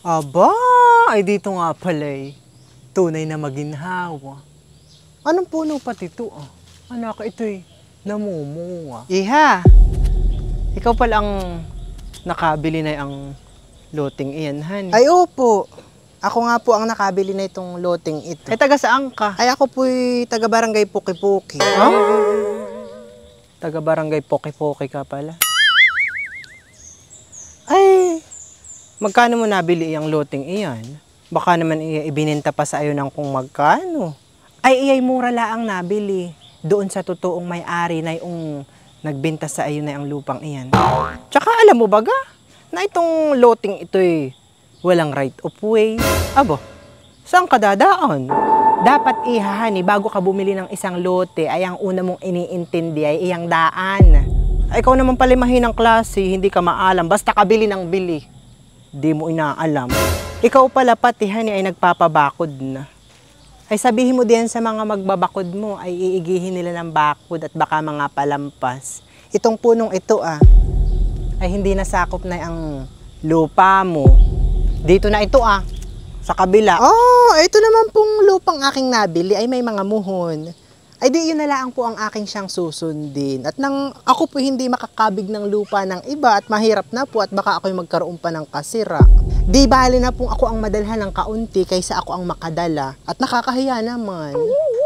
Aba, ay dito nga pala'y tunay na maginhawa. Anong puno pati ito Anak, ito'y namumunga. Iha, ikaw pala ang nakabili na ang loting iyan, honey. Ay, opo. Ako nga po ang nakabili na itong loting ito. Ay, taga saan ka? Ay, ako po'y taga-barangay Puki-Puki. Taga barangay Poki-Poki ka pala. Ay, magkano mo nabili iyang loting iyan? Baka naman ibininta pa sa iyo ng kung magkano. Ay, iyay mura laang nabili. Doon sa totoong may-ari na yung nagbenta sa iyo na ang lupang iyan. Tsaka alam mo baga, na itong loting ito'y walang right of way. Abo, saan ka dadaan? Dapat ihahani bago ka bumili ng isang lote ay ang una mong iniintindi ay iyang daan. Ay, ikaw naman pala mahinang klase, hindi ka maalam, basta kabili ng bili. Di mo inaalam. Ikaw pala pati hani ay nagpapabakod na. Ay sabihin mo diyan sa mga magbabakod mo ay iigihin nila ng bakod at baka mga palampas. Itong punong ito ay hindi nasakop na ang lupa mo. Dito na ito sa kabila. Oh, ito naman pong lupang aking nabili ay may mga muhon. Ay di yun na lang po ang aking siyang susundin. At nang ako po hindi makakabig ng lupa ng iba at mahirap na po at baka ako'y magkaroon pa ng kasira. Di bali na pong ako ang madalhan ng kaunti kaysa ako ang makadala. At nakakahiya naman.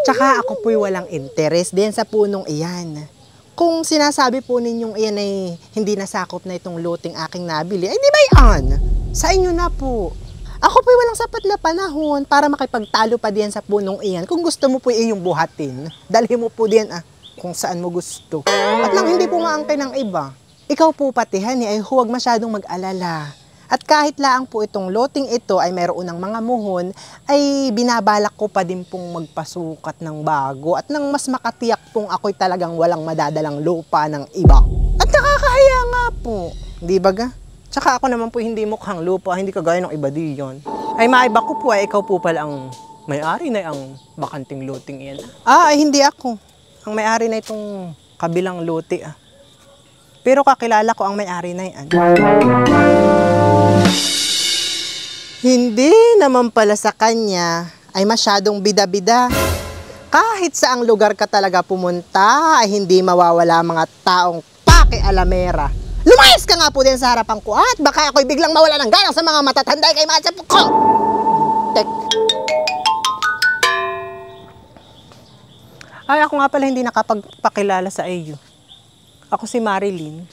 Tsaka ako po'y walang interest din sa punong iyan. Kung sinasabi po ninyong iyan ay hindi nasakop na itong loting aking nabili, ay di ba yan? Sa inyo na po. Ako po'y walang sapat na panahon para makipagtalo pa diyan sa punong iyan. Kung gusto mo po iyong buhatin, dalhin mo po diyan kung saan mo gusto. At nang hindi po maangkin ng iba, ikaw po pati hani ay huwag masyadong mag-alala. At kahit laang po itong loting ito ay mayroon ng mga muhon, ay binabalak ko pa din pong magpasukat ng bago at nang mas makatiyak pong ako'y talagang walang madadalang lupa ng iba. At nakakahiya nga po, di ba ga? Tsaka ako naman po hindi mukhang lupa, hindi kagaya ng iba diyon. Ay maiba ko po ay ikaw po pala ang may-ari na ang bakanting loting iyan. Ay hindi ako. Ang may-ari na itong kabilang lote Pero kakilala ko ang may-ari na yan. Hindi naman pala sa kanya ay masyadong bida-bida. Kahit saang lugar ka talaga pumunta ay hindi mawawala mga taong paki-alamera. Lumayas ka nga po din sa harapan ko at baka ako'y biglang mawala ng galang sa mga matatanday kay Matsa ko. Tek. Ay, ako nga pala hindi nakapagpakilala sa iyo. Ako si Marilyn.